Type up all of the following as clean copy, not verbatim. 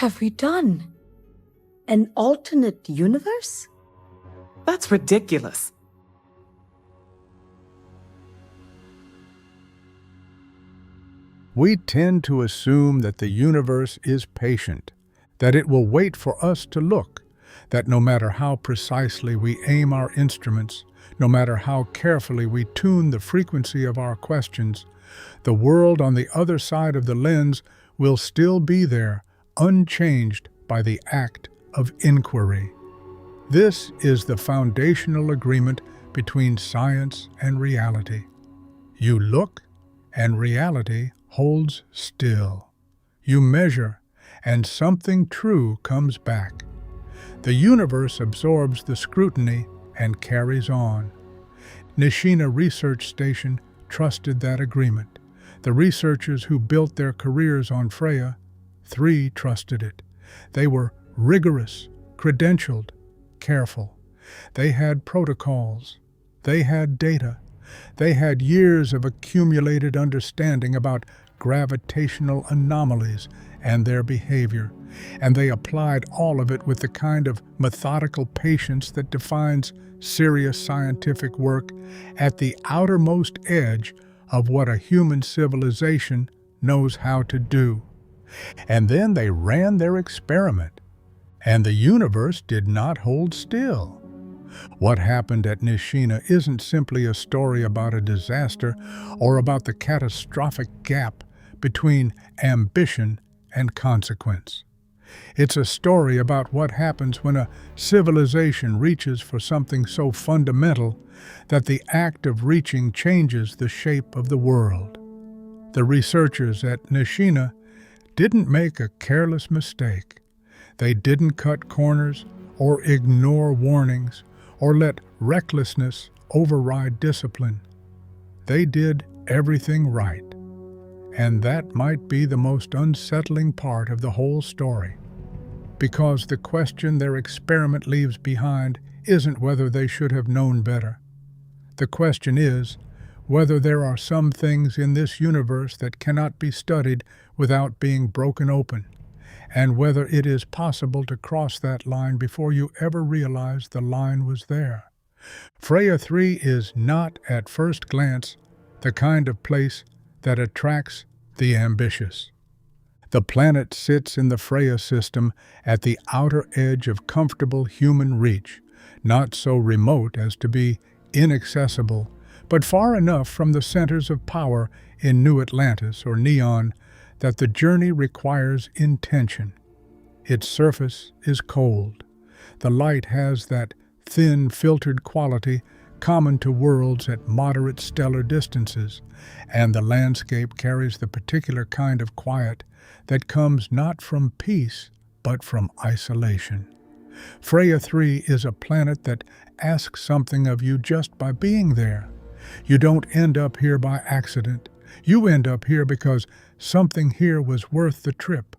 have we done? An alternate universe? That's ridiculous. We tend to assume that the universe is patient, that it will wait for us to look, that no matter how precisely we aim our instruments, no matter how carefully we tune the frequency of our questions, the world on the other side of the lens will still be there, unchanged by the act of inquiry. This is the foundational agreement between science and reality. You look, and reality holds still. You measure, and something true comes back. The universe absorbs the scrutiny and carries on. Nishina Research Station trusted that agreement. The researchers who built their careers on Freya III trusted it. They were rigorous, credentialed, careful. They had protocols. They had data. They had years of accumulated understanding about gravitational anomalies and their behavior, and they applied all of it with the kind of methodical patience that defines serious scientific work at the outermost edge of what a human civilization knows how to do. And then they ran their experiment, and the universe did not hold still. What happened at Nishina isn't simply a story about a disaster or about the catastrophic gap between ambition and consequence. It's a story about what happens when a civilization reaches for something so fundamental that the act of reaching changes the shape of the world. The researchers at Nishina didn't make a careless mistake. They didn't cut corners or ignore warnings or let recklessness override discipline. They did everything right. And that might be the most unsettling part of the whole story, because the question their experiment leaves behind isn't whether they should have known better. The question is whether there are some things in this universe that cannot be studied without being broken open, and whether it is possible to cross that line before you ever realize the line was there. Freya III is not, at first glance, the kind of place that attracts the ambitious. The planet sits in the Freya system at the outer edge of comfortable human reach, not so remote as to be inaccessible, but far enough from the centers of power in New Atlantis or Neon that the journey requires intention. Its surface is cold. The light has that thin, filtered quality common to worlds at moderate stellar distances, and the landscape carries the particular kind of quiet that comes not from peace, but from isolation. Freya III is a planet that asks something of you just by being there. You don't end up here by accident. You end up here because something here was worth the trip.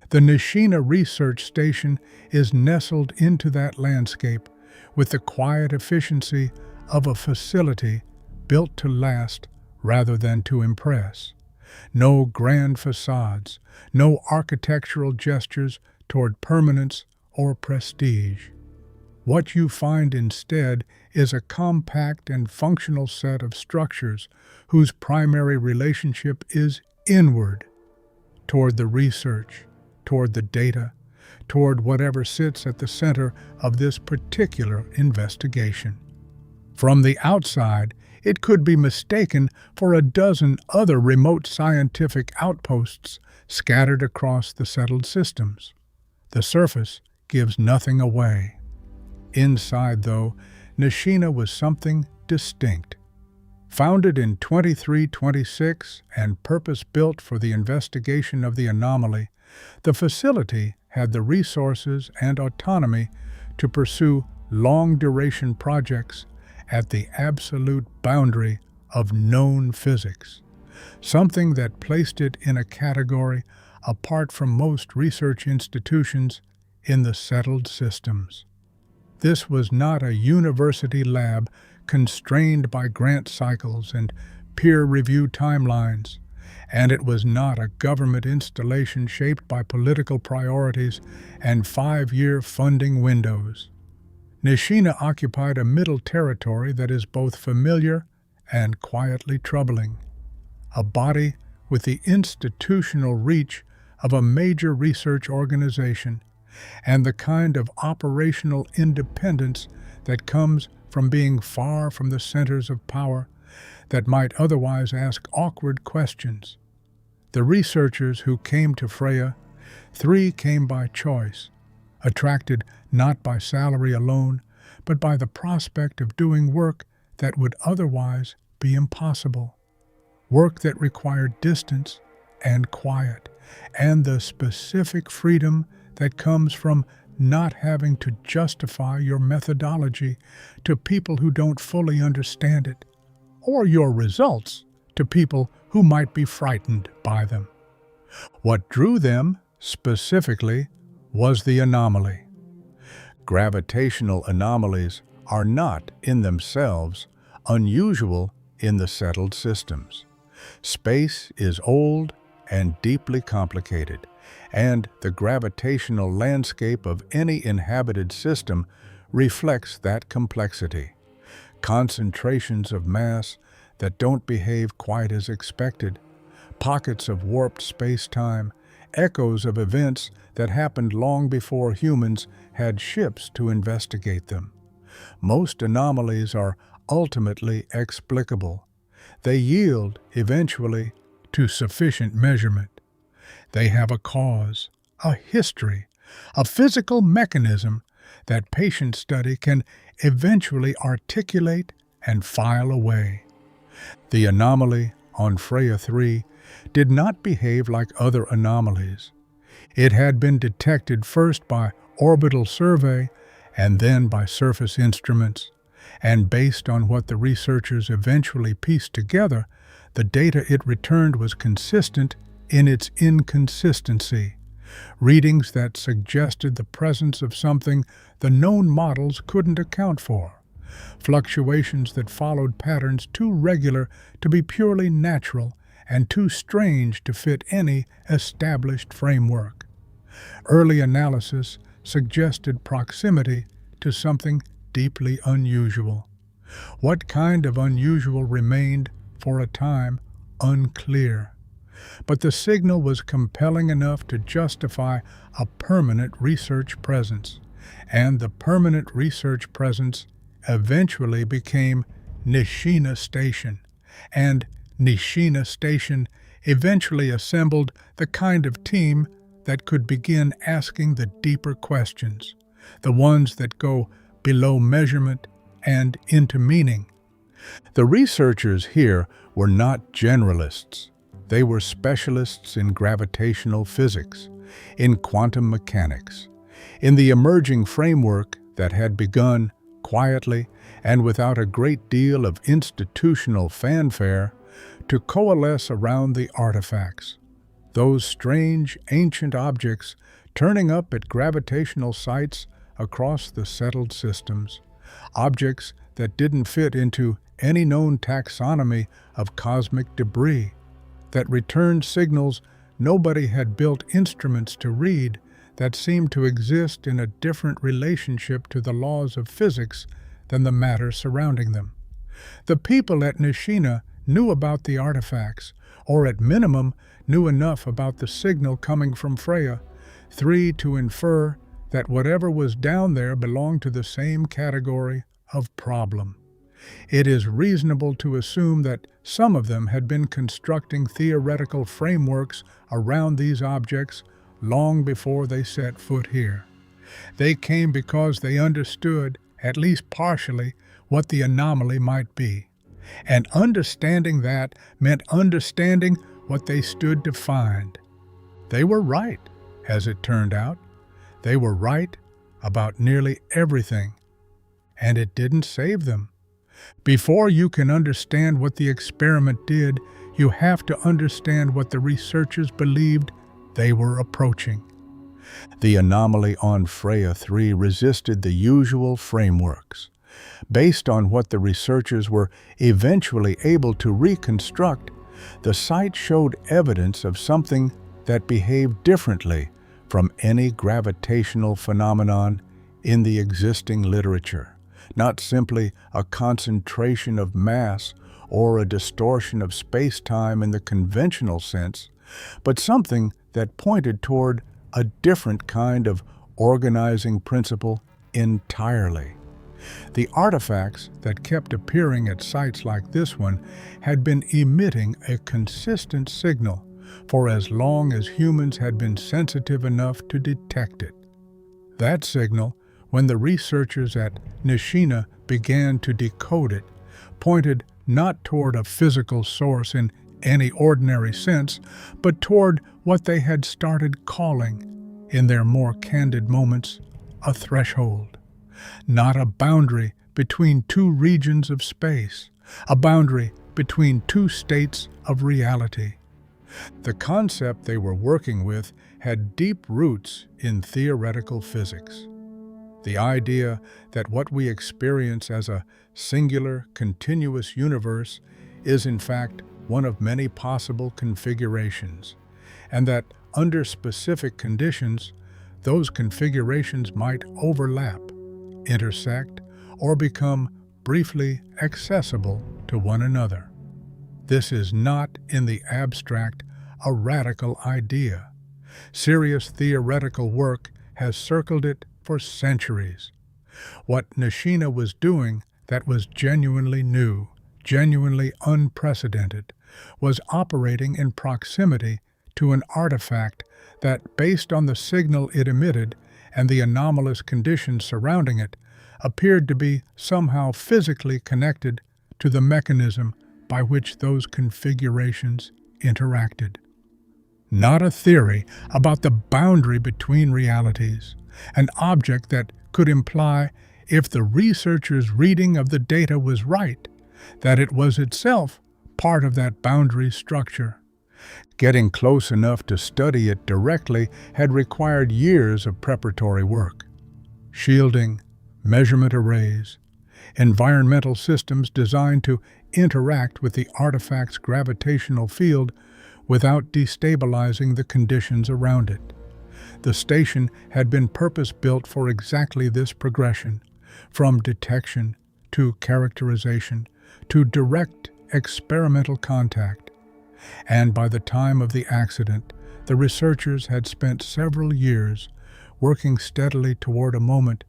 The Nishina Research Station is nestled into that landscape with the quiet efficiency of a facility built to last rather than to impress. No grand facades, no architectural gestures toward permanence or prestige. What you find instead is a compact and functional set of structures whose primary relationship is inward, toward the research, toward the data, toward whatever sits at the center of this particular investigation. From the outside, it could be mistaken for a dozen other remote scientific outposts scattered across the settled systems. The surface gives nothing away. Inside, though, Nishina was something distinct. Founded in 2326 and purpose-built for the investigation of the anomaly, the facility had the resources and autonomy to pursue long-duration projects at the absolute boundary of known physics, something that placed it in a category apart from most research institutions in the settled systems. This was not a university lab constrained by grant cycles and peer review timelines. and it was not a government installation shaped by political priorities and 5-year funding windows. Nishina occupied a middle territory that is both familiar and quietly troubling. A body with the institutional reach of a major research organization and the kind of operational independence that comes from being far from the centers of power that might otherwise ask awkward questions. The researchers who came to Freya III came by choice, attracted not by salary alone, but by the prospect of doing work that would otherwise be impossible. Work that required distance and quiet, and the specific freedom that comes from not having to justify your methodology to people who don't fully understand it, or your results to people who might be frightened by them. What drew them, specifically, was the anomaly. Gravitational anomalies are not, in themselves, unusual in the settled systems. Space is old and deeply complicated, and the gravitational landscape of any inhabited system reflects that complexity. Concentrations of mass that don't behave quite as expected, pockets of warped space-time, echoes of events that happened long before humans had ships to investigate them. Most anomalies are ultimately explicable. They yield, eventually, to sufficient measurement. They have a cause, a history, a physical mechanism that patient study can eventually articulate and file away. The anomaly on Freya III did not behave like other anomalies. It had been detected first by orbital survey and then by surface instruments, and based on what the researchers eventually pieced together, the data it returned was consistent in its inconsistency. Readings that suggested the presence of something the known models couldn't account for. Fluctuations that followed patterns too regular to be purely natural and too strange to fit any established framework. Early analysis suggested proximity to something deeply unusual. What kind of unusual remained, for a time, unclear. But the signal was compelling enough to justify a permanent research presence, and the permanent research presence eventually became Nishina Station, and Nishina Station eventually assembled the kind of team that could begin asking the deeper questions, the ones that go below measurement and into meaning. The researchers here were not generalists. They were specialists in gravitational physics, in quantum mechanics, in the emerging framework that had begun quietly and without a great deal of institutional fanfare to coalesce around the artifacts, those strange ancient objects turning up at gravitational sites across the settled systems, objects that didn't fit into any known taxonomy of cosmic debris, that returned signals nobody had built instruments to read, that seemed to exist in a different relationship to the laws of physics than the matter surrounding them. The people at Nishina knew about the artifacts, or at minimum knew enough about the signal coming from Freya III to infer that whatever was down there belonged to the same category of problem. It is reasonable to assume that some of them had been constructing theoretical frameworks around these objects long before they set foot here. They came because they understood, at least partially, what the anomaly might be. And understanding that meant understanding what they stood to find. They were right, as it turned out. They were right about nearly everything. And it didn't save them. Before you can understand what the experiment did, you have to understand what the researchers believed they were approaching. The anomaly on Freya III resisted the usual frameworks. Based on what the researchers were eventually able to reconstruct, The site showed evidence of something that behaved differently from any gravitational phenomenon in the existing literature, not simply a concentration of mass or a distortion of space-time in the conventional sense, but something that pointed toward a different kind of organizing principle entirely. The artifacts that kept appearing at sites like this one had been emitting a consistent signal for as long as humans had been sensitive enough to detect it. That signal, when the researchers at Nishina began to decode it, pointed not toward a physical source in any ordinary sense, but toward what they had started calling, in their more candid moments, a threshold. Not a boundary between two regions of space, a boundary between two states of reality. The concept they were working with had deep roots in theoretical physics. The idea that what we experience as a singular, continuous universe is in fact one of many possible configurations, and that under specific conditions, those configurations might overlap, intersect, or become briefly accessible to one another. This is not, in the abstract, a radical idea. Serious theoretical work has circled it for centuries. What Nishina was doing that was genuinely new, genuinely unprecedented, was operating in proximity to an artifact that, based on the signal it emitted and the anomalous conditions surrounding it, appeared to be somehow physically connected to the mechanism by which those configurations interacted. Not a theory about the boundary between realities, an object that could imply, if the researcher's reading of the data was right, that it was itself part of that boundary structure. Getting close enough to study it directly had required years of preparatory work. Shielding, measurement arrays, environmental systems designed to interact with the artifact's gravitational field without destabilizing the conditions around it. The station had been purpose-built for exactly this progression, from detection to characterization to direct experimental contact. And by the time of the accident, the researchers had spent several years working steadily toward a moment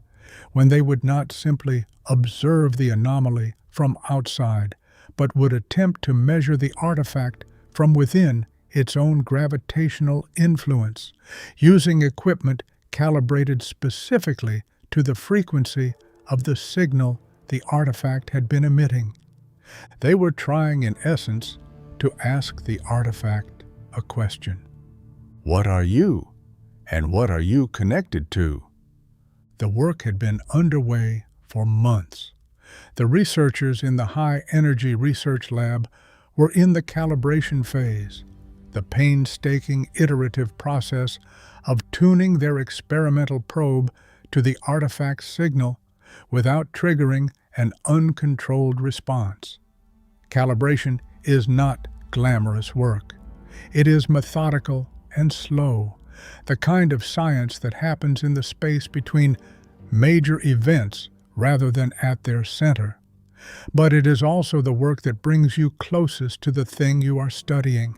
when they would not simply observe the anomaly from outside, but would attempt to measure the artifact from within its own gravitational influence, using equipment calibrated specifically to the frequency of the signal the artifact had been emitting. They were trying, in essence, to ask the artifact a question. What are you, and what are you connected to? The work had been underway for months. The researchers in the High Energy Research Lab were in the calibration phase, the painstaking iterative process of tuning their experimental probe to the artifact's signal without triggering an uncontrolled response. Calibration is not glamorous work. It is methodical and slow, the kind of science that happens in the space between major events rather than at their center. But it is also the work that brings you closest to the thing you are studying.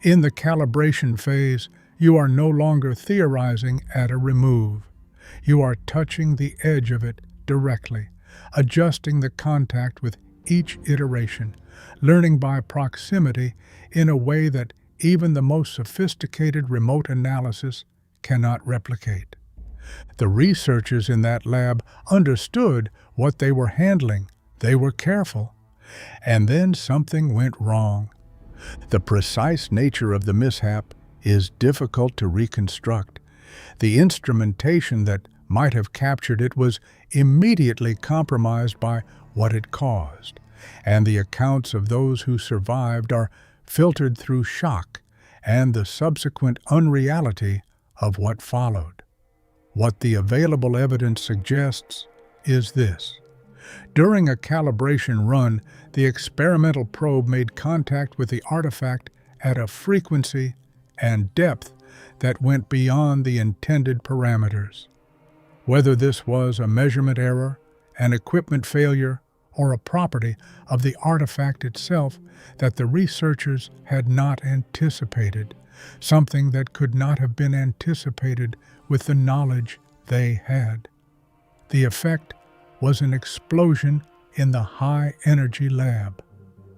In the calibration phase, you are no longer theorizing at a remove. You are touching the edge of it directly, adjusting the contact with each iteration, learning by proximity in a way that even the most sophisticated remote analysis cannot replicate. The researchers in that lab understood what they were handling. They were careful. And then something went wrong. The precise nature of the mishap is difficult to reconstruct. The instrumentation that might have captured it was immediately compromised by what it caused, and the accounts of those who survived are filtered through shock and the subsequent unreality of what followed. What the available evidence suggests is this. During a calibration run, the experimental probe made contact with the artifact at a frequency and depth that went beyond the intended parameters. Whether this was a measurement error, an equipment failure, or a property of the artifact itself that the researchers had not anticipated, something that could not have been anticipated with the knowledge they had. The effect was an explosion in the high-energy lab.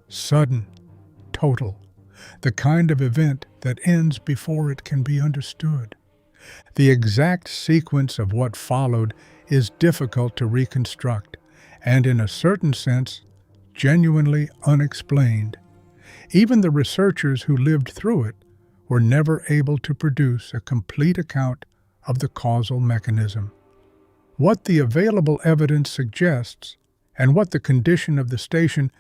Sudden, total, the kind of event that ends before it can be understood. The exact sequence of what followed is difficult to reconstruct, and in a certain sense, genuinely unexplained. Even the researchers who lived through it were never able to produce a complete account of the causal mechanism. What the available evidence suggests, and what the condition of the station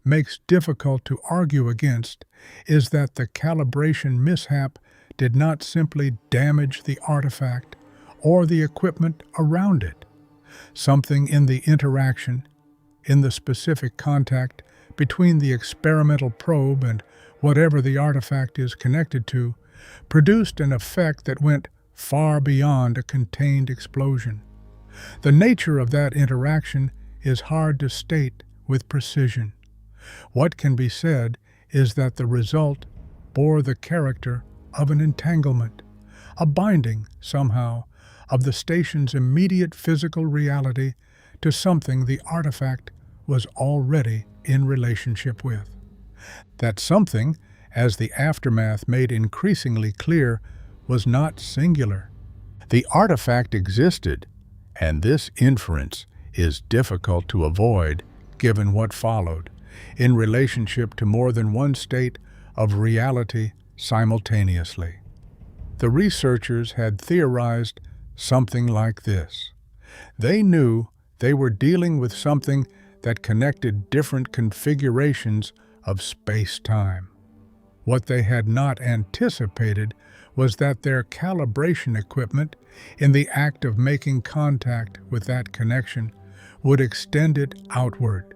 makes difficult to argue against, is that the calibration mishap did not simply damage the artifact or the equipment around it. Something in the interaction, in the specific contact between the experimental probe and whatever the artifact is connected to, produced an effect that went far beyond a contained explosion. The nature of that interaction is hard to state with precision. What can be said is that the result bore the character of an entanglement, a binding, somehow, of the station's immediate physical reality to something the artifact was already in relationship with. That something, as the aftermath made increasingly clear, was not singular. The artifact existed, and this inference is difficult to avoid given what followed, in relationship to more than one state of reality simultaneously. The researchers had theorized something like this. They knew they were dealing with something that connected different configurations of space-time. What they had not anticipated was that their calibration equipment, in the act of making contact with that connection, would extend it outward,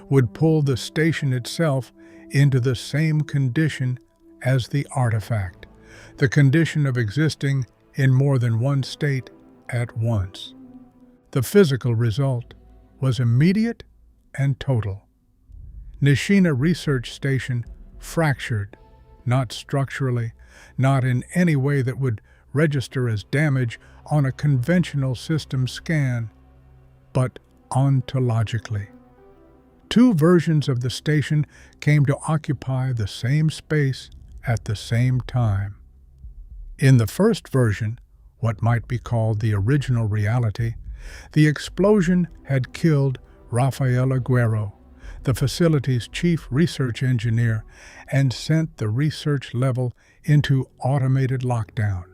would pull the station itself into the same condition as the artifact, the condition of existing in more than one state at once. The physical result was immediate and total. Nishina Research Station fractured, not structurally, not in any way that would register as damage on a conventional system scan, but ontologically. Two versions of the station came to occupy the same space at the same time. In the first version, what might be called the original reality, the explosion had killed Rafael Aguerro, the facility's chief research engineer, and sent the research level into automated lockdown.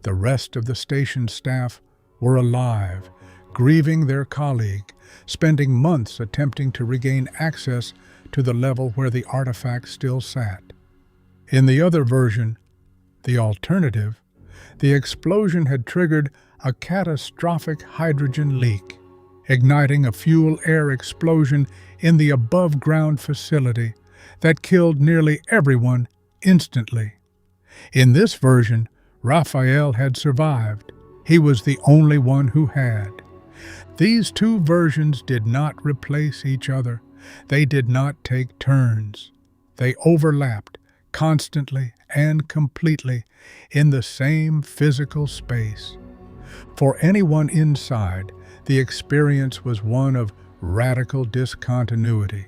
The rest of the station staff were alive, grieving their colleague, spending months attempting to regain access to the level where the artifact still sat. In the other version, the alternative, the explosion had triggered a catastrophic hydrogen leak, igniting a fuel-air explosion in the above-ground facility that killed nearly everyone instantly. In this version, Rafael had survived. He was the only one who had. These two versions did not replace each other. They did not take turns. They overlapped constantly and completely in the same physical space. For anyone inside, the experience was one of radical discontinuity.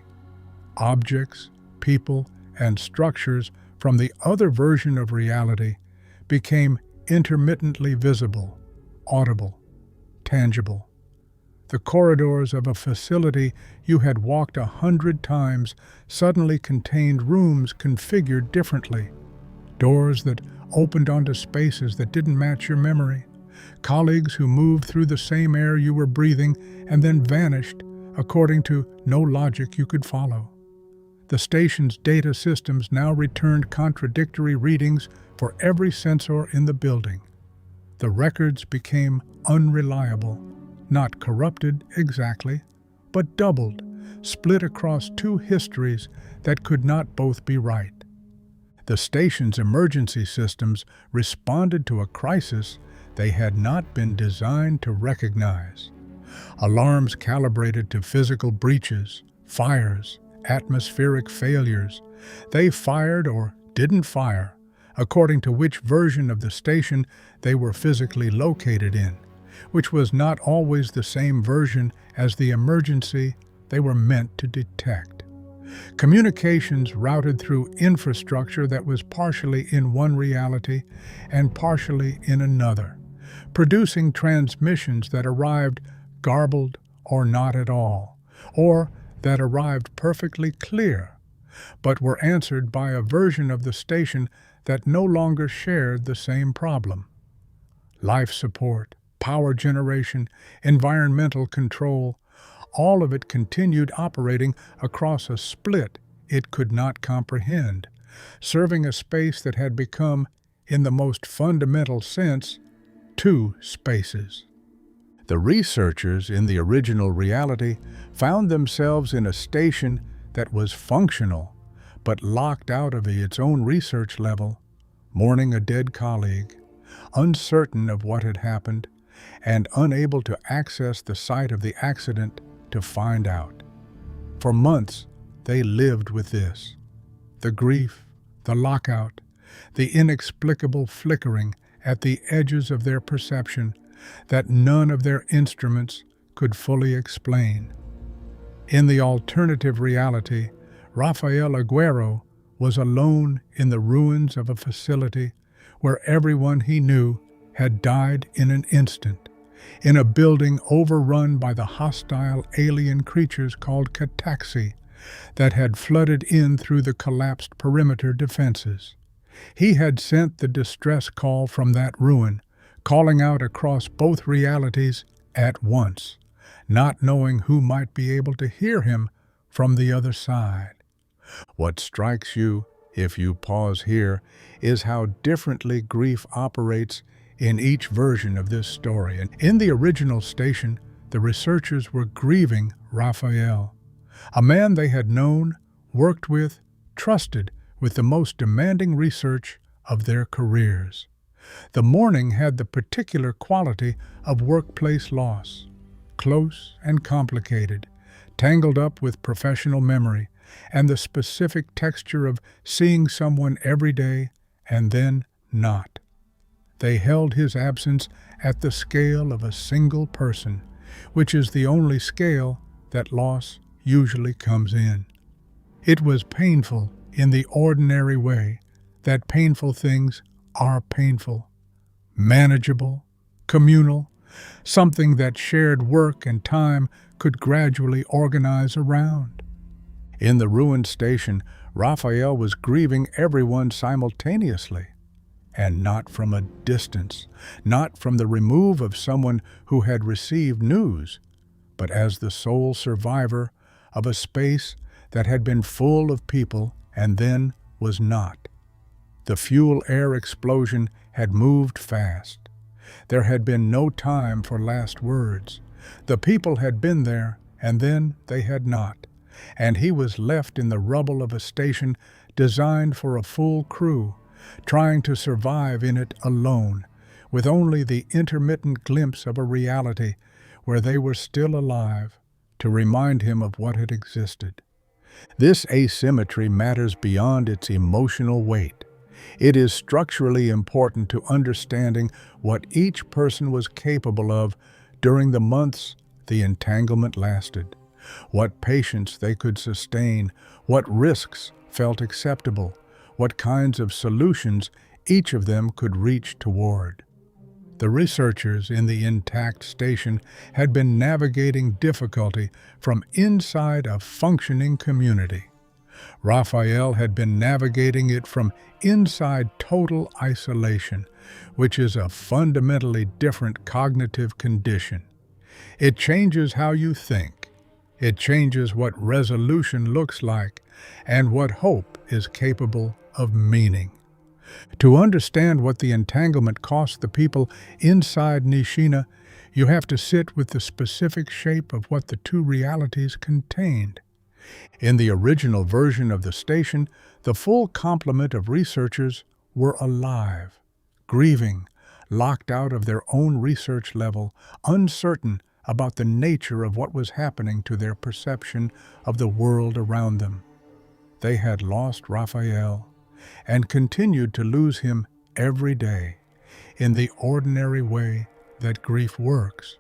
Objects, people, and structures from the other version of reality became intermittently visible, audible, tangible. The corridors of a facility you had walked 100 times suddenly contained rooms configured differently, doors that opened onto spaces that didn't match your memory, colleagues who moved through the same air you were breathing and then vanished according to no logic you could follow. The station's data systems now returned contradictory readings for every sensor in the building. The records became unreliable, not corrupted exactly, but doubled, split across two histories that could not both be right. The station's emergency systems responded to a crisis they had not been designed to recognize. Alarms calibrated to physical breaches, fires, atmospheric failures. They fired or didn't fire, according to which version of the station they were physically located in, which was not always the same version as the emergency they were meant to detect. Communications routed through infrastructure that was partially in one reality and partially in another, producing transmissions that arrived garbled or not at all, or that arrived perfectly clear, but were answered by a version of the station that no longer shared the same problem. Life support, power generation, environmental control, all of it continued operating across a split it could not comprehend, serving a space that had become, in the most fundamental sense, two spaces. The researchers in the original reality found themselves in a station that was functional, but locked out of its own research level, mourning a dead colleague, uncertain of what had happened, and unable to access the site of the accident to find out. For months, they lived with this. The grief, the lockout, the inexplicable flickering at the edges of their perception that none of their instruments could fully explain. In the alternative reality, Rafael Aguerro was alone in the ruins of a facility where everyone he knew had died in an instant, in a building overrun by the hostile alien creatures called Cataxi that had flooded in through the collapsed perimeter defenses. He had sent the distress call from that ruin, calling out across both realities at once, not knowing who might be able to hear him from the other side. What strikes you, if you pause here, is how differently grief operates in each version of this story. And in the original station, the researchers were grieving Rafael, a man they had known, worked with, trusted with the most demanding research of their careers. The mourning had the particular quality of workplace loss, close and complicated, tangled up with professional memory, and the specific texture of seeing someone every day and then not. They held his absence at the scale of a single person, which is the only scale that loss usually comes in. It was painful in the ordinary way that painful things are painful, manageable, communal, something that shared work and time could gradually organize around. In the ruined station, Rafael was grieving everyone simultaneously, and not from a distance, not from the remove of someone who had received news, but as the sole survivor of a space that had been full of people and then was not. The fuel-air explosion had moved fast. There had been no time for last words. The people had been there, and then they had not, and he was left in the rubble of a station designed for a full crew, trying to survive in it alone, with only the intermittent glimpse of a reality where they were still alive to remind him of what had existed. This asymmetry matters beyond its emotional weight. It is structurally important to understanding what each person was capable of during the months the entanglement lasted, what patience they could sustain, what risks felt acceptable, what kinds of solutions each of them could reach toward. The researchers in the intact station had been navigating difficulty from inside a functioning community. Rafael had been navigating it from inside total isolation, which is a fundamentally different cognitive condition. It changes how you think. It changes what resolution looks like and what hope is capable of meaning. To understand what the entanglement cost the people inside Nishina, You have to sit with the specific shape of what the two realities contained. In the original version of the station, the full complement of researchers were alive, grieving, locked out of their own research level, uncertain about the nature of what was happening to their perception of the world around them. They had lost Rafael and continued to lose him every day in the ordinary way that grief works,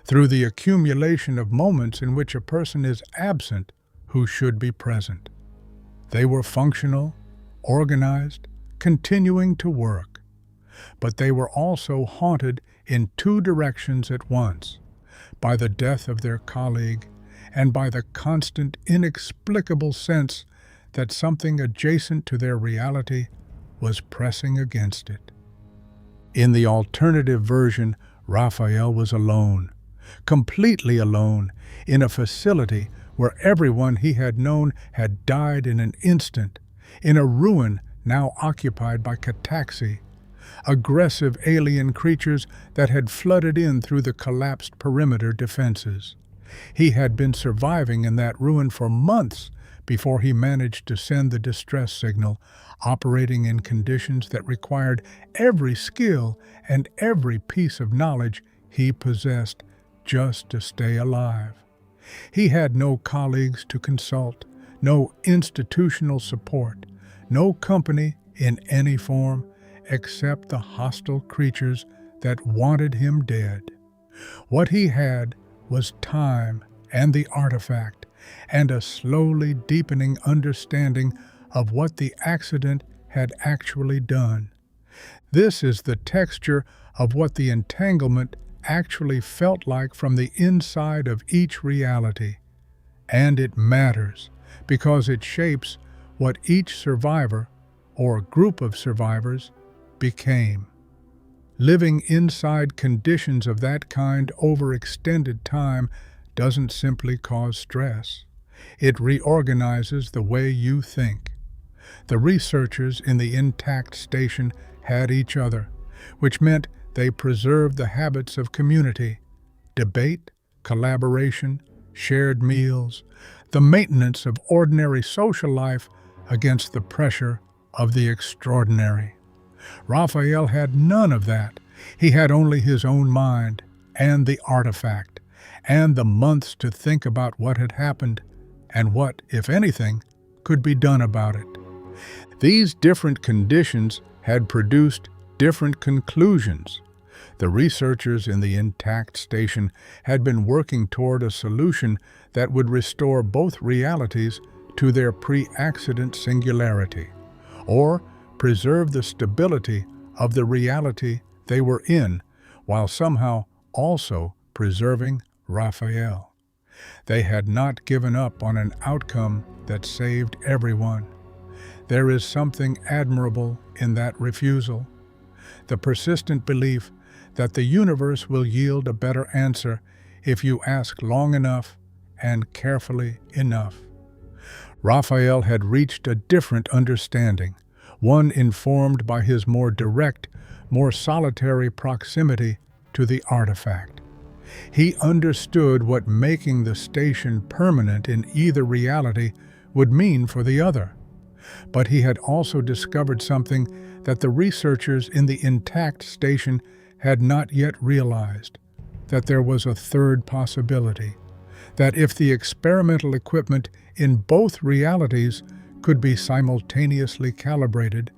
through the accumulation of moments in which a person is absent who should be present. They were functional, organized, continuing to work, but they were also haunted in two directions at once, by the death of their colleague and by the constant, inexplicable sense that something adjacent to their reality was pressing against it. In the alternative version, Rafael was alone, completely alone, in a facility where everyone he had known had died in an instant, in a ruin now occupied by cataxi, aggressive alien creatures that had flooded in through the collapsed perimeter defenses. He had been surviving in that ruin for months before he managed to send the distress signal, operating in conditions that required every skill and every piece of knowledge he possessed just to stay alive. He had no colleagues to consult, no institutional support, no company in any form except the hostile creatures that wanted him dead. What he had was time and the artifact, and a slowly deepening understanding of what the accident had actually done. This is the texture of what the entanglement actually felt like from the inside of each reality. And it matters, because it shapes what each survivor, or group of survivors, became. Living inside conditions of that kind over extended time doesn't simply cause stress. It reorganizes the way you think. The researchers in the intact station had each other, which meant they preserved the habits of community, debate, collaboration, shared meals, the maintenance of ordinary social life against the pressure of the extraordinary. Rafael had none of that. He had only his own mind and the artifact, and the months to think about what had happened and what, if anything, could be done about it. These different conditions had produced different conclusions. The researchers in the intact station had been working toward a solution that would restore both realities to their pre-accident singularity, or preserve the stability of the reality they were in, while somehow also preserving Rafael. They had not given up on an outcome that saved everyone. There is something admirable in that refusal, the persistent belief that the universe will yield a better answer if you ask long enough and carefully enough. Rafael had reached a different understanding, one informed by his more direct, more solitary proximity to the artifact. He understood what making the station permanent in either reality would mean for the other. But he had also discovered something that the researchers in the intact station had not yet realized, that there was a third possibility, that if the experimental equipment in both realities could be simultaneously calibrated,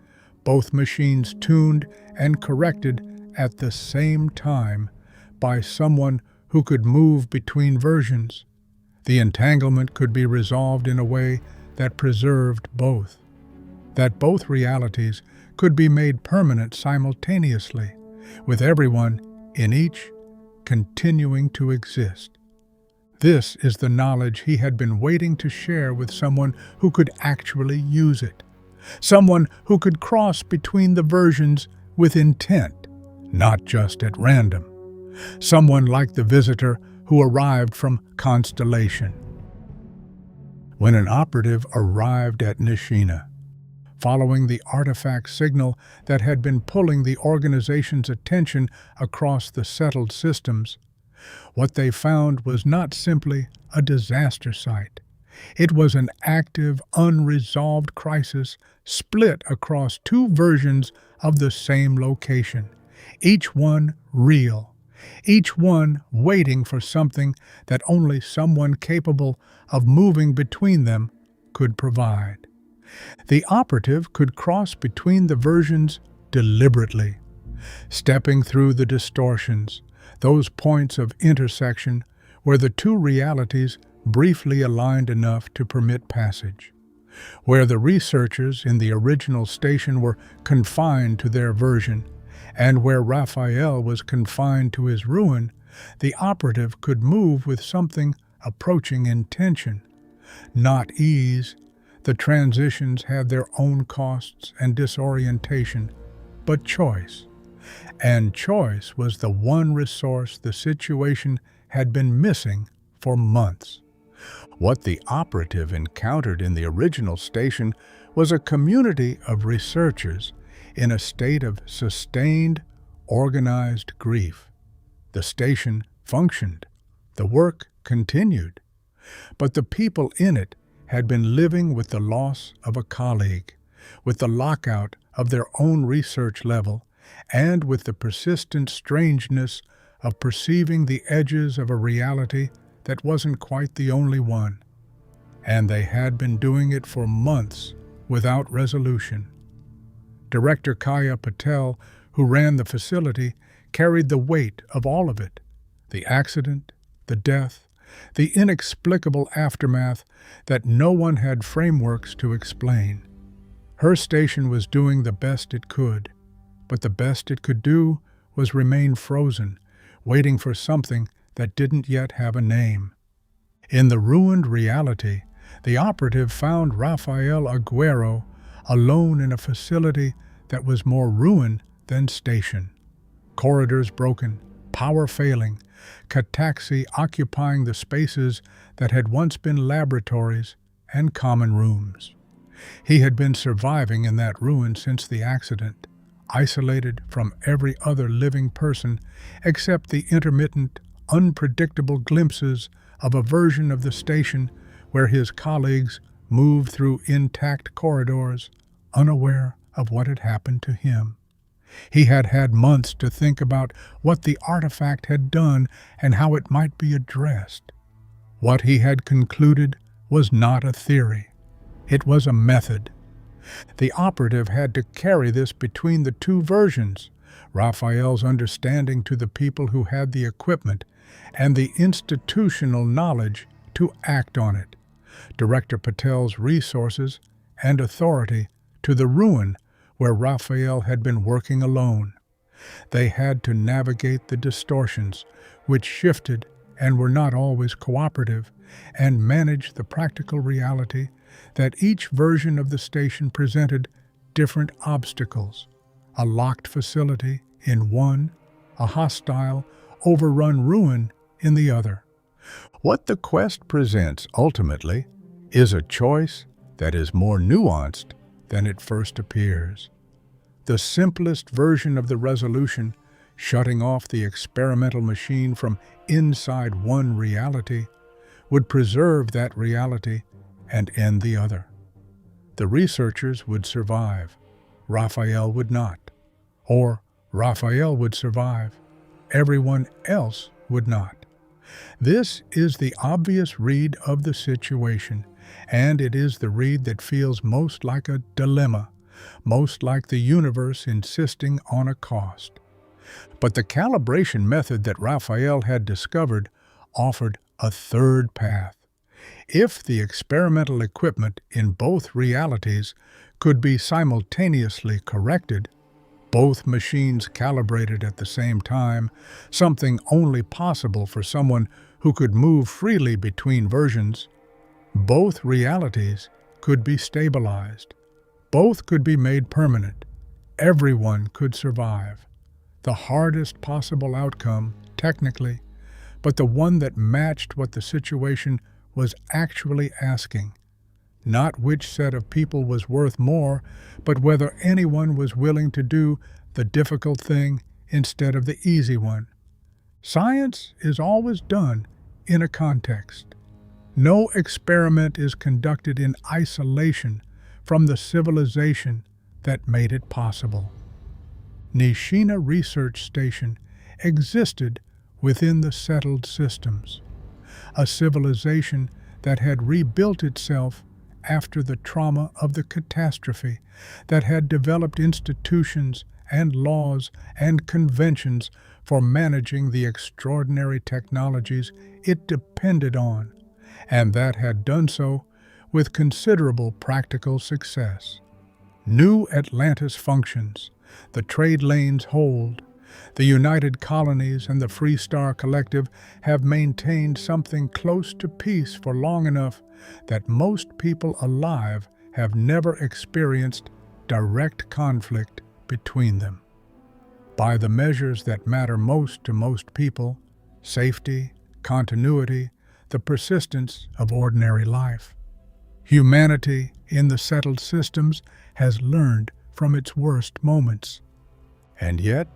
both machines tuned and corrected at the same time by someone who could move between versions, the entanglement could be resolved in a way that preserved both, that both realities could be made permanent simultaneously, with everyone in each continuing to exist. This is the knowledge he had been waiting to share with someone who could actually use it, someone who could cross between the versions with intent, not just at random, someone like the visitor who arrived from Constellation. When an operative arrived at Nishina, following the artifact signal that had been pulling the organization's attention across the settled systems, What they found was not simply a disaster site. It was an active, unresolved crisis split across two versions of the same location, each one real, each one waiting for something that only someone capable of moving between them could provide. The operative could cross between the versions deliberately, stepping through the distortions, those points of intersection where the two realities briefly aligned enough to permit passage. Where the researchers in the original station were confined to their version, and where Rafael was confined to his ruin, the operative could move with something approaching intention, not ease. The transitions had their own costs and disorientation, but choice. And choice was the one resource the situation had been missing for months. What the operative encountered in the original station was a community of researchers in a state of sustained, organized grief. The station functioned. The work continued. But the people in it had been living with the loss of a colleague, with the lockout of their own research level, and with the persistent strangeness of perceiving the edges of a reality that wasn't quite the only one. And they had been doing it for months without resolution. Director Kaia Patel, who ran the facility, carried the weight of all of it: the accident, the death, the inexplicable aftermath that no one had frameworks to explain. Her station was doing the best it could, but the best it could do was remain frozen, waiting for something that didn't yet have a name. In the ruined reality, the operative found Rafael Aguerro alone in a facility that was more ruin than station. Corridors broken, power failing, cataxy occupying the spaces that had once been laboratories and common rooms. He had been surviving in that ruin since the accident, isolated from every other living person except the intermittent, unpredictable glimpses of a version of the station where his colleagues moved through intact corridors, unaware of what had happened to him. He had had months to think about what the artifact had done and how it might be addressed. What he had concluded was not a theory. It was a method. The operative had to carry this between the two versions, Raphael's understanding to the people who had the equipment and the institutional knowledge to act on it, Director Patel's resources and authority to the ruin where Raphael had been working alone. They had to navigate the distortions, which shifted and were not always cooperative, and manage the practical reality that each version of the station presented different obstacles: a locked facility in one, a hostile, overrun ruin in the other. What the quest presents ultimately is a choice that is more nuanced than it first appears. The simplest version of the resolution, shutting off the experimental machine from inside one reality, would preserve that reality and end the other. The researchers would survive. Raphael would not. Or Raphael would survive. Everyone else would not. This is the obvious read of the situation, and it is the read that feels most like a dilemma, most like the universe insisting on a cost. But the calibration method that Raphael had discovered offered a third path. If the experimental equipment in both realities could be simultaneously corrected, both machines calibrated at the same time, something only possible for someone who could move freely between versions, both realities could be stabilized. Both could be made permanent. Everyone could survive. The hardest possible outcome, technically, but the one that matched what the situation was actually asking. Not which set of people was worth more, but whether anyone was willing to do the difficult thing instead of the easy one. Science is always done in a context. No experiment is conducted in isolation from the civilization that made it possible. Nishina Research Station existed within the settled systems, a civilization that had rebuilt itself after the trauma of the catastrophe, that had developed institutions and laws and conventions for managing the extraordinary technologies it depended on, and that had done so with considerable practical success. New Atlantis functions, the trade lanes hold, the United Colonies and the Free Star Collective have maintained something close to peace for long enough that most people alive have never experienced direct conflict between them. By the measures that matter most to most people, safety, continuity, the persistence of ordinary life, humanity in the settled systems has learned from its worst moments. And yet,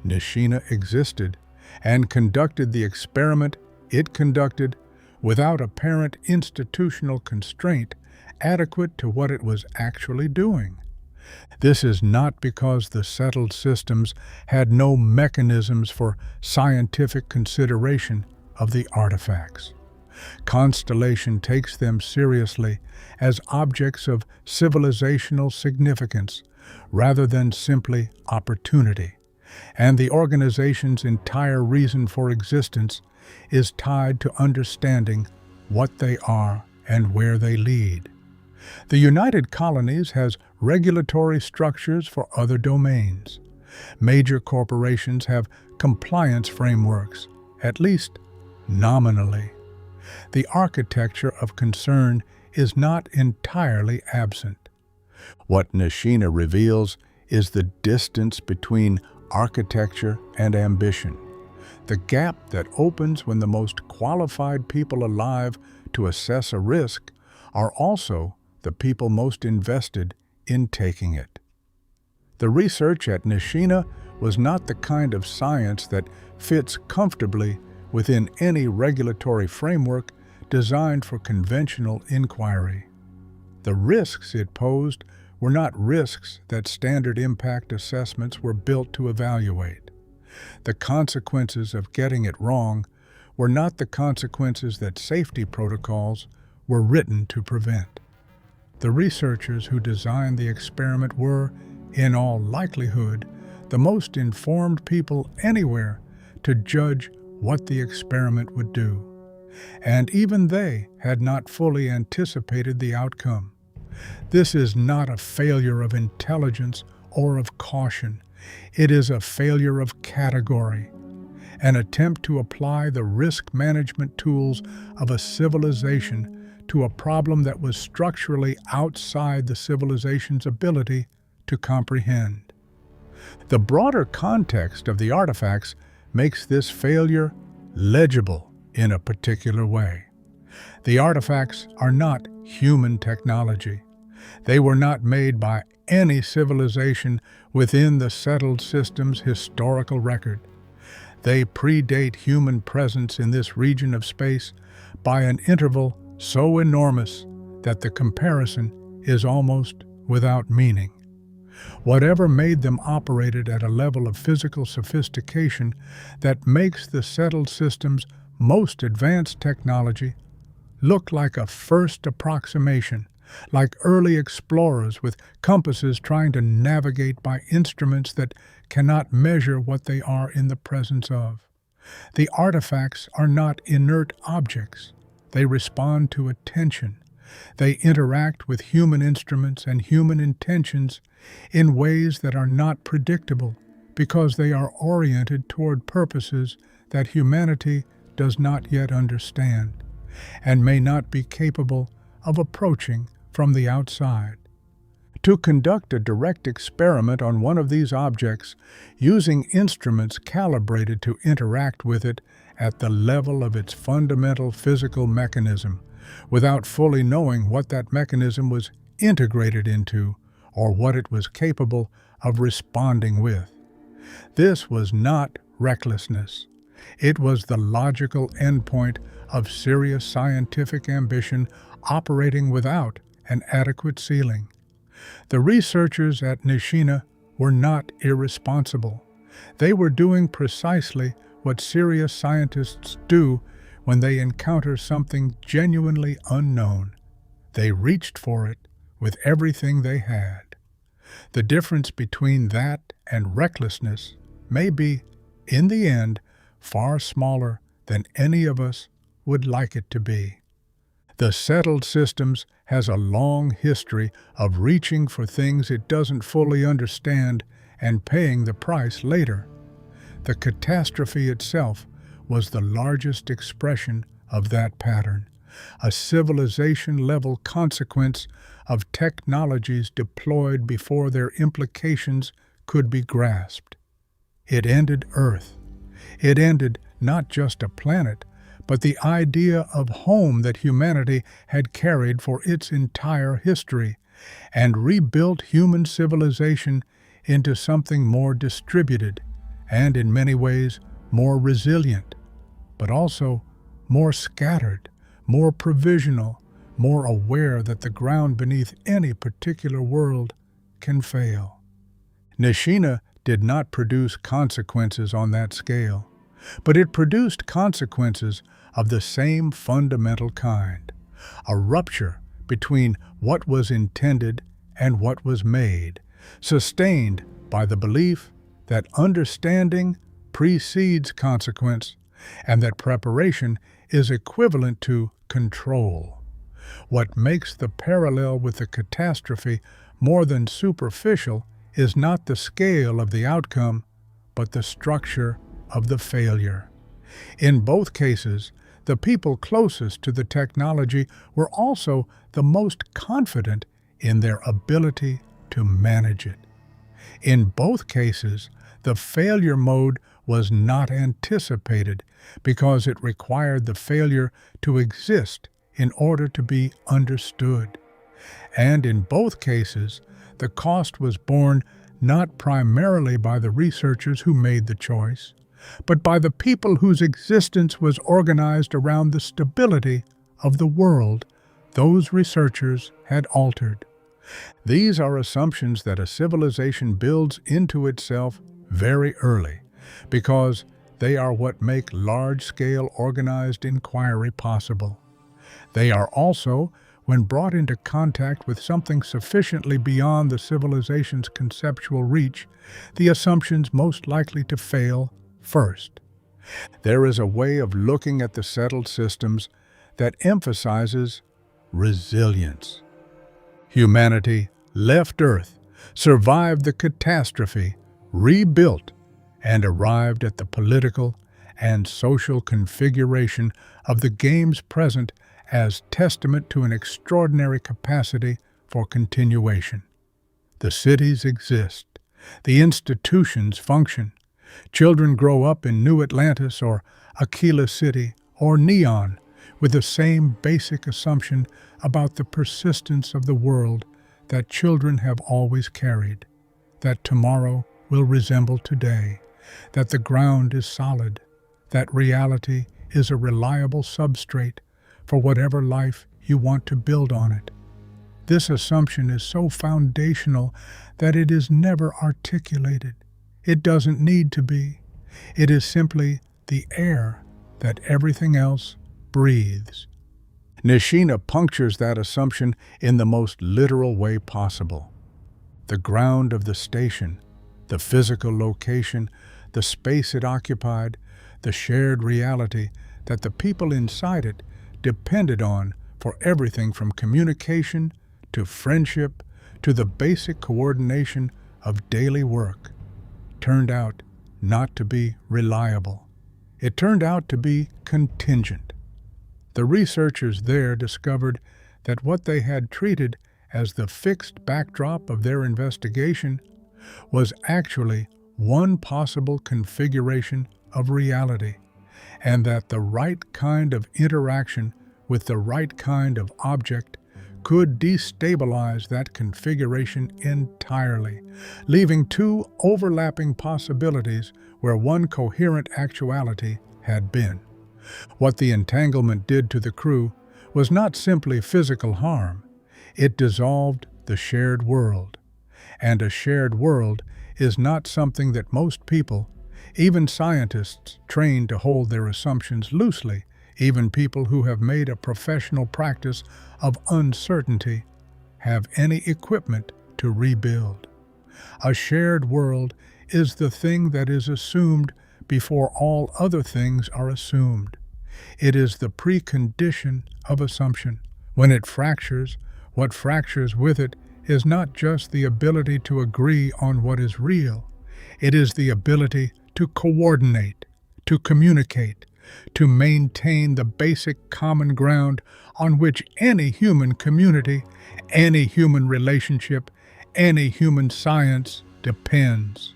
Nishina existed and conducted the experiment it conducted without apparent institutional constraint adequate to what it was actually doing. This is not because the settled systems had no mechanisms for scientific consideration of the artifacts. Constellation takes them seriously as objects of civilizational significance rather than simply opportunity, and the organization's entire reason for existence is tied to understanding what they are and where they lead. The United Colonies has regulatory structures for other domains. Major corporations have compliance frameworks, at least nominally. The architecture of concern is not entirely absent. What Nishina reveals is the distance between architecture and ambition, the gap that opens when the most qualified people alive to assess a risk are also the people most invested in taking it. The research at Nishina was not the kind of science that fits comfortably within any regulatory framework designed for conventional inquiry. The risks it posed were not risks that standard impact assessments were built to evaluate. The consequences of getting it wrong were not the consequences that safety protocols were written to prevent. The researchers who designed the experiment were, in all likelihood, the most informed people anywhere to judge what the experiment would do. And even they had not fully anticipated the outcome. This is not a failure of intelligence or of caution. It is a failure of category, an attempt to apply the risk management tools of a civilization to a problem that was structurally outside the civilization's ability to comprehend. The broader context of the artifacts makes this failure legible in a particular way. The artifacts are not human technology. They were not made by any civilization within the settled system's historical record. They predate human presence in this region of space by an interval so enormous that the comparison is almost without meaning. Whatever made them operated at a level of physical sophistication that makes the settled system's most advanced technology look like a first approximation, like early explorers with compasses trying to navigate by instruments that cannot measure what they are in the presence of. The artifacts are not inert objects. They respond to attention. They interact with human instruments and human intentions in ways that are not predictable because they are oriented toward purposes that humanity does not yet understand and may not be capable of approaching from the outside. To conduct a direct experiment on one of these objects using instruments calibrated to interact with it at the level of its fundamental physical mechanism, without fully knowing what that mechanism was integrated into or what it was capable of responding with. This was not recklessness. It was the logical endpoint of serious scientific ambition operating without an adequate ceiling. The researchers at Nishina were not irresponsible. They were doing precisely what serious scientists do when they encounter something genuinely unknown. They reached for it with everything they had. The difference between that and recklessness may be, in the end, far smaller than any of us would like it to be. The settled systems has a long history of reaching for things it doesn't fully understand and paying the price later. The catastrophe itself was the largest expression of that pattern, a civilization-level consequence of technologies deployed before their implications could be grasped. It ended Earth. It ended not just a planet, but the idea of home that humanity had carried for its entire history, and rebuilt human civilization into something more distributed and, in many ways, more resilient, but also more scattered, more provisional, more aware that the ground beneath any particular world can fail. Nishina did not produce consequences on that scale, but it produced consequences of the same fundamental kind, a rupture between what was intended and what was made, sustained by the belief that understanding precedes consequence and that preparation is equivalent to control. What makes the parallel with the catastrophe more than superficial is not the scale of the outcome, but the structure of the failure. In both cases, the people closest to the technology were also the most confident in their ability to manage it. In both cases, the failure mode was not anticipated because it required the failure to exist in order to be understood. And in both cases, the cost was borne not primarily by the researchers who made the choice, but by the people whose existence was organized around the stability of the world those researchers had altered. These are assumptions that a civilization builds into itself very early, because they are what make large-scale organized inquiry possible. They are also, when brought into contact with something sufficiently beyond the civilization's conceptual reach, the assumptions most likely to fail first. There is a way of looking at the settled systems that emphasizes resilience. Humanity left Earth, survived the catastrophe, rebuilt, and arrived at the political and social configuration of the game's present as testament to an extraordinary capacity for continuation. The cities exist. The institutions function. Children grow up in New Atlantis or Aquila City or Neon with the same basic assumption about the persistence of the world that children have always carried, that tomorrow will resemble today, that the ground is solid, that reality is a reliable substrate for whatever life you want to build on it. This assumption is so foundational that it is never articulated. It doesn't need to be. It is simply the air that everything else breathes. Nishina punctures that assumption in the most literal way possible. The ground of the station, the physical location, the space it occupied, the shared reality that the people inside it depended on for everything from communication to friendship to the basic coordination of daily work, turned out not to be reliable. It turned out to be contingent. The researchers there discovered that what they had treated as the fixed backdrop of their investigation was actually one possible configuration of reality, and that the right kind of interaction with the right kind of object could destabilize that configuration entirely, leaving two overlapping possibilities where one coherent actuality had been. What the entanglement did to the crew was not simply physical harm. It dissolved the shared world. And a shared world is not something that most people, even scientists trained to hold their assumptions loosely, even people who have made a professional practice of uncertainty, have any equipment to rebuild. A shared world is the thing that is assumed before all other things are assumed. It is the precondition of assumption. When it fractures, what fractures with it is not just the ability to agree on what is real. It is the ability to coordinate, to communicate, to maintain the basic common ground on which any human community, any human relationship, any human science depends.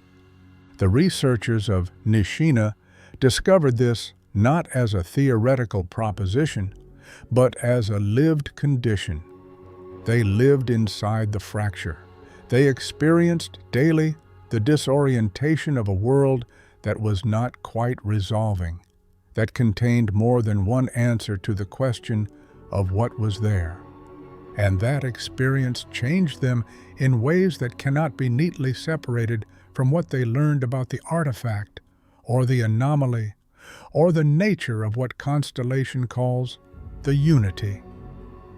The researchers of Nishina discovered this not as a theoretical proposition, but as a lived condition. They lived inside the fracture. They experienced daily the disorientation of a world that was not quite resolving, that contained more than one answer to the question of what was there. And that experience changed them in ways that cannot be neatly separated from what they learned about the artifact, or the anomaly, or the nature of what Constellation calls the unity.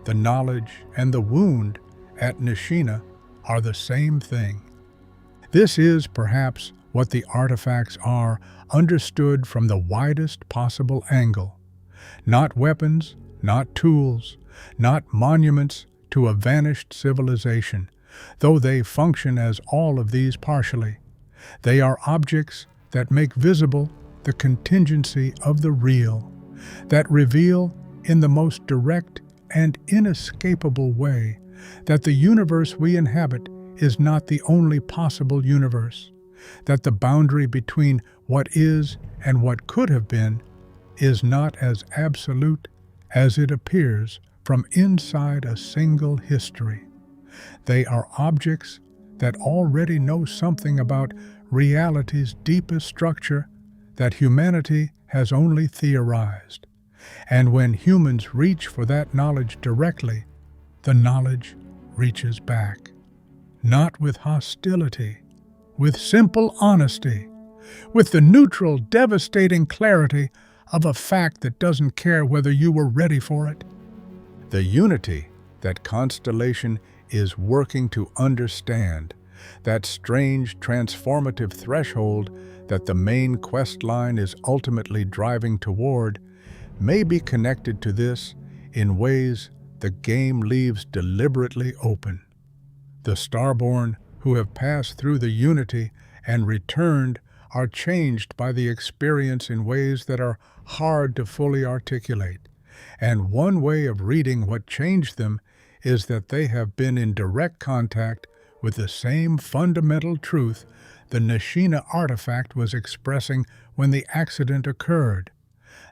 The knowledge and the wound at Nishina are the same thing. This is perhaps what the artifacts are, understood from the widest possible angle. Not weapons, not tools, not monuments to a vanished civilization, though they function as all of these partially. They are objects that make visible the contingency of the real, that reveal in the most direct and inescapable way that the universe we inhabit is not the only possible universe, that the boundary between what is and what could have been is not as absolute as it appears from inside a single history. They are objects that already know something about reality's deepest structure that humanity has only theorized. And when humans reach for that knowledge directly, the knowledge reaches back. Not with hostility, with simple honesty, with the neutral, devastating clarity of a fact that doesn't care whether you were ready for it. The unity that Constellation is working to understand, that strange transformative threshold that the main quest line is ultimately driving toward, may be connected to this in ways the game leaves deliberately open. The Starborn who have passed through the unity and returned are changed by the experience in ways that are hard to fully articulate. And one way of reading what changed them is that they have been in direct contact with the same fundamental truth the Nishina artifact was expressing when the accident occurred.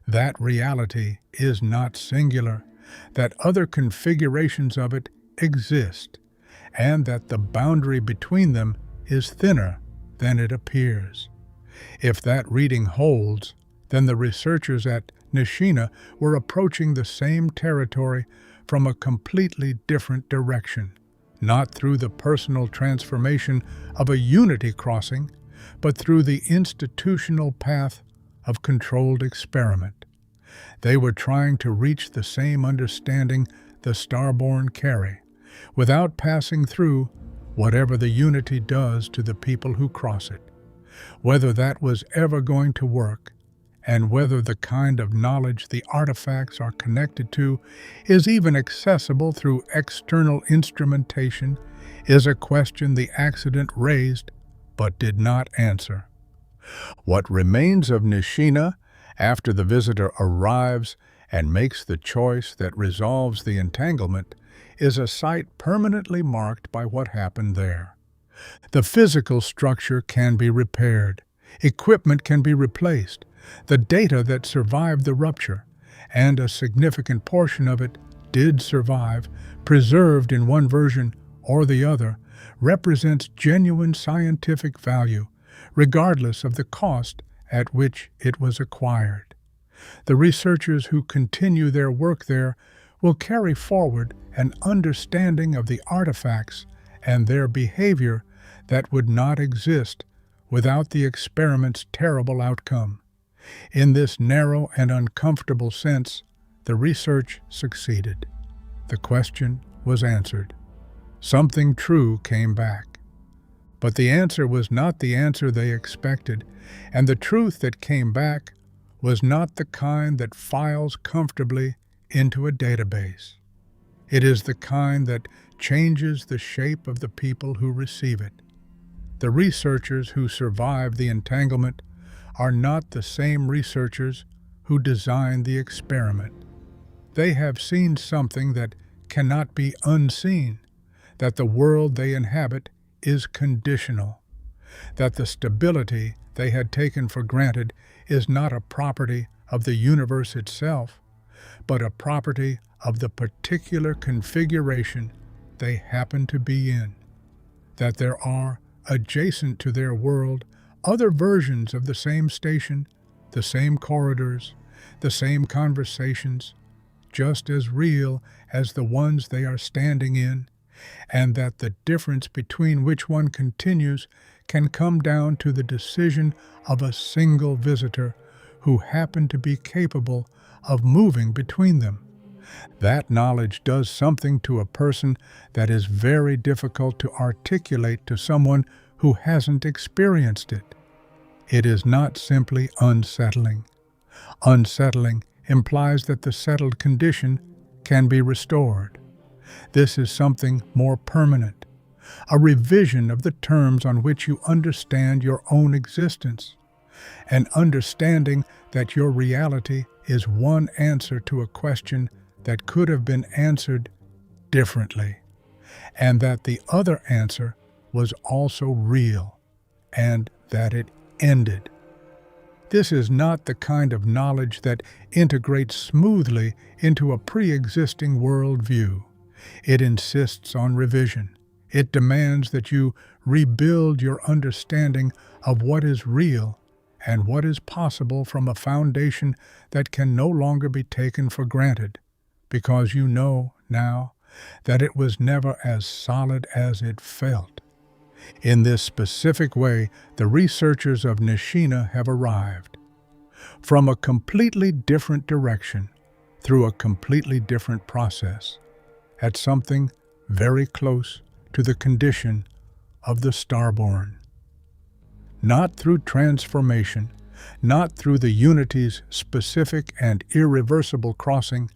That reality is not singular, that other configurations of it exist, and that the boundary between them is thinner than it appears. If that reading holds, then the researchers at Nishina were approaching the same territory from a completely different direction, not through the personal transformation of a unity crossing, but through the institutional path of controlled experiment. They were trying to reach the same understanding the Starborn carry, without passing through whatever the unity does to the people who cross it. Whether that was ever going to work, and whether the kind of knowledge the artifacts are connected to is even accessible through external instrumentation, is a question the accident raised but did not answer. What remains of Nishina after the visitor arrives and makes the choice that resolves the entanglement is a site permanently marked by what happened there. The physical structure can be repaired, equipment can be replaced, the data that survived the rupture, and a significant portion of it did survive, preserved in one version or the other, represents genuine scientific value, regardless of the cost at which it was acquired. The researchers who continue their work there will carry forward an understanding of the artifacts and their behavior that would not exist without the experiment's terrible outcome. In this narrow and uncomfortable sense, the research succeeded. The question was answered. Something true came back. But the answer was not the answer they expected, and the truth that came back was not the kind that files comfortably into a database. It is the kind that changes the shape of the people who receive it. The researchers who survive the entanglement are not the same researchers who designed the experiment. They have seen something that cannot be unseen, that the world they inhabit is conditional, that the stability they had taken for granted is not a property of the universe itself, but a property of the particular configuration they happen to be in, that there are, adjacent to their world, other versions of the same station, the same corridors, the same conversations, just as real as the ones they are standing in, and that the difference between which one continues can come down to the decision of a single visitor who happened to be capable of moving between them. That knowledge does something to a person that is very difficult to articulate to someone who hasn't experienced it. It is not simply unsettling. Unsettling implies that the settled condition can be restored. This is something more permanent, a revision of the terms on which you understand your own existence, an understanding that your reality is one answer to a question that could have been answered differently, and that the other answer was also real, and that it ended. This is not the kind of knowledge that integrates smoothly into a pre-existing worldview. It insists on revision. It demands that you rebuild your understanding of what is real and what is possible from a foundation that can no longer be taken for granted, because you know now that it was never as solid as it felt. In this specific way, the researchers of Nishina have arrived. From a completely different direction, through a completely different process, at something very close to the condition of the starborn. Not through transformation, not through the unity's specific and irreversible crossing,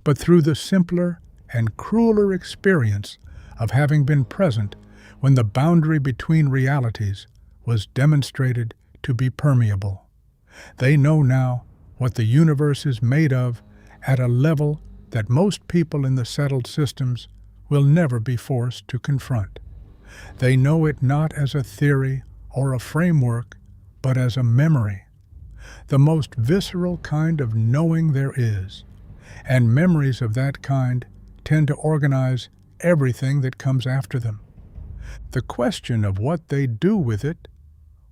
but through the simpler and crueler experience of having been present when the boundary between realities was demonstrated to be permeable. They know now what the universe is made of at a level that most people in the settled systems will never be forced to confront. They know it not as a theory or a framework, but as a memory, the most visceral kind of knowing there is, and memories of that kind tend to organize everything that comes after them. The question of what they do with it,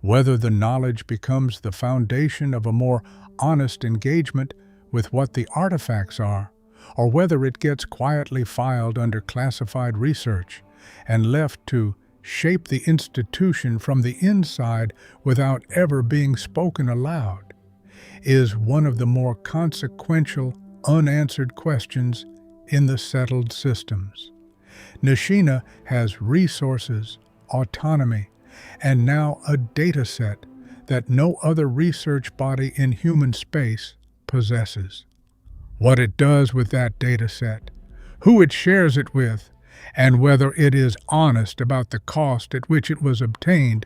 whether the knowledge becomes the foundation of a more honest engagement with what the artifacts are, or whether it gets quietly filed under classified research and left to shape the institution from the inside without ever being spoken aloud, is one of the more consequential, unanswered questions in the settled systems. Nishina has resources, autonomy, and now a data set that no other research body in human space possesses. What it does with that data set, who it shares it with, and whether it is honest about the cost at which it was obtained,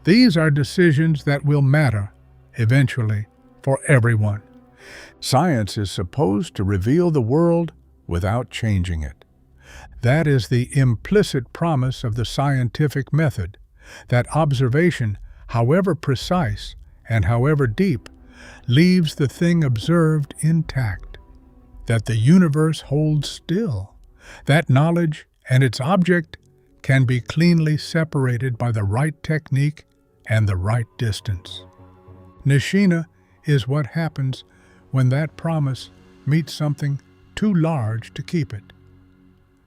these are decisions that will matter, eventually, for everyone. Science is supposed to reveal the world without changing it. That is the implicit promise of the scientific method, that observation, however precise and however deep, leaves the thing observed intact, that the universe holds still, that knowledge and its object can be cleanly separated by the right technique and the right distance. Nishina is what happens when that promise meets something too large to keep it.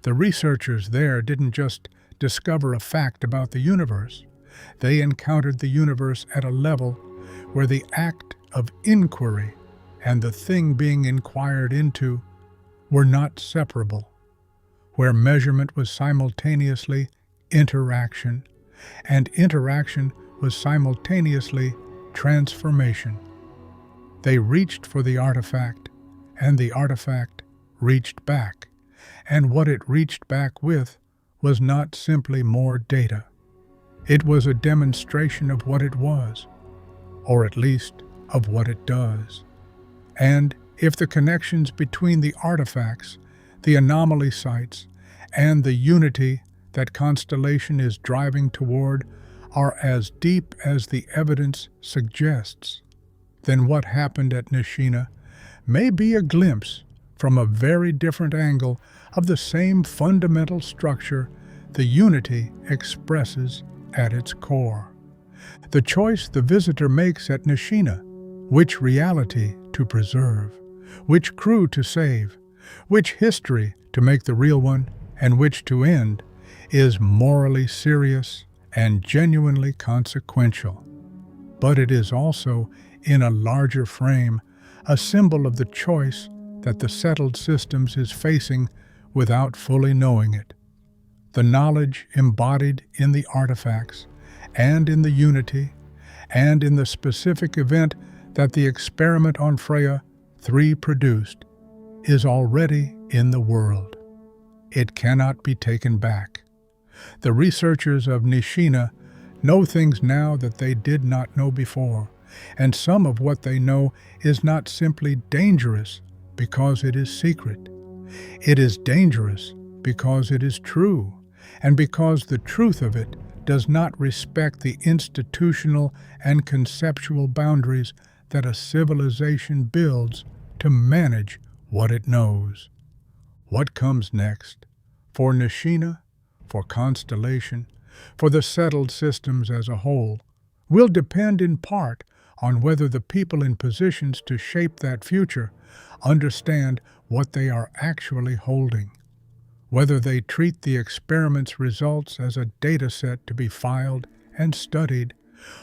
The researchers there didn't just discover a fact about the universe. They encountered the universe at a level where the act of inquiry and the thing being inquired into were not separable, where measurement was simultaneously interaction, and interaction was simultaneously transformation. They reached for the artifact, and the artifact reached back, and what it reached back with was not simply more data. It was a demonstration of what it was, or at least of what it does. And if the connections between the artifacts, the anomaly sites, and the unity that Constellation is driving toward are as deep as the evidence suggests, then what happened at Nishina may be a glimpse from a very different angle of the same fundamental structure the unity expresses at its core. The choice the visitor makes at Nishina, which reality to preserve, which crew to save, which history to make the real one, and which to end, is morally serious and genuinely consequential. But it is also, in a larger frame, a symbol of the choice that the settled systems is facing without fully knowing it. The knowledge embodied in the artifacts, and in the unity, and in the specific event that the experiment on Freya III produced, is already in the world. It cannot be taken back. The researchers of Nishina know things now that they did not know before, and some of what they know is not simply dangerous because it is secret. It is dangerous because it is true, and because the truth of it does not respect the institutional and conceptual boundaries that a civilization builds to manage what it knows. What comes next, for Nishina, for Constellation, for the settled systems as a whole, will depend in part on whether the people in positions to shape that future understand what they are actually holding, whether they treat the experiment's results as a data set to be filed and studied,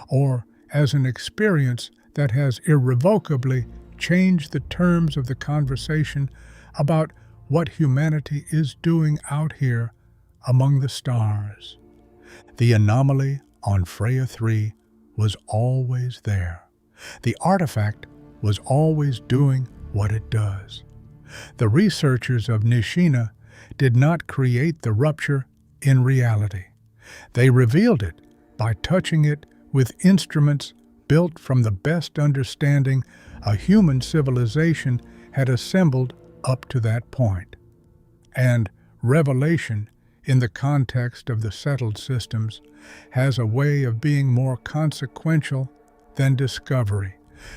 or as an experience that has irrevocably changed the terms of the conversation about what humanity is doing out here among the stars. The anomaly on Freya III was always there. The artifact was always doing what it does. The researchers of Nishina did not create the rupture in reality. They revealed it by touching it with instruments built from the best understanding a human civilization had assembled up to that point. And revelation, in the context of the settled systems, has a way of being more consequential than discovery,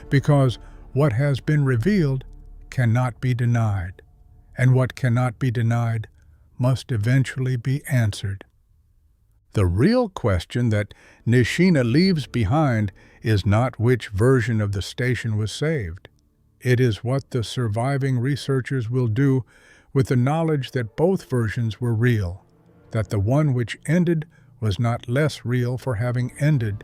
because what has been revealed cannot be denied, and what cannot be denied must eventually be answered. The real question that Nishina leaves behind is not which version of the station was saved. It is what the surviving researchers will do with the knowledge that both versions were real, that the one which ended was not less real for having ended,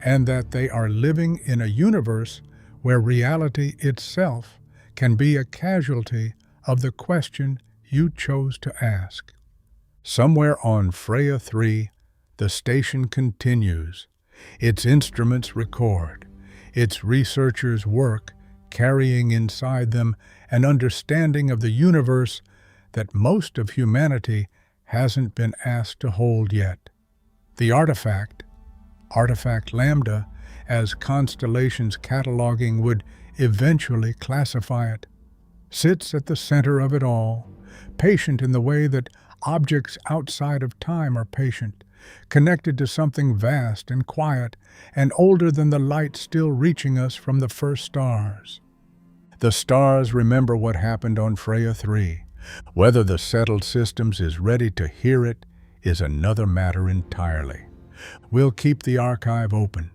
and that they are living in a universe where reality itself can be a casualty of the question you chose to ask. Somewhere on Freya III, the station continues. Its instruments record, its researchers work, carrying inside them an understanding of the universe that most of humanity hasn't been asked to hold yet. The artifact Lambda, as Constellation's cataloging would eventually classify it, sits at the center of it all, patient in the way that objects outside of time are patient, connected to something vast and quiet and older than the light still reaching us from the first stars. The stars remember what happened on Freya III. Whether the settled systems is ready to hear it is another matter entirely. We'll keep the archive open,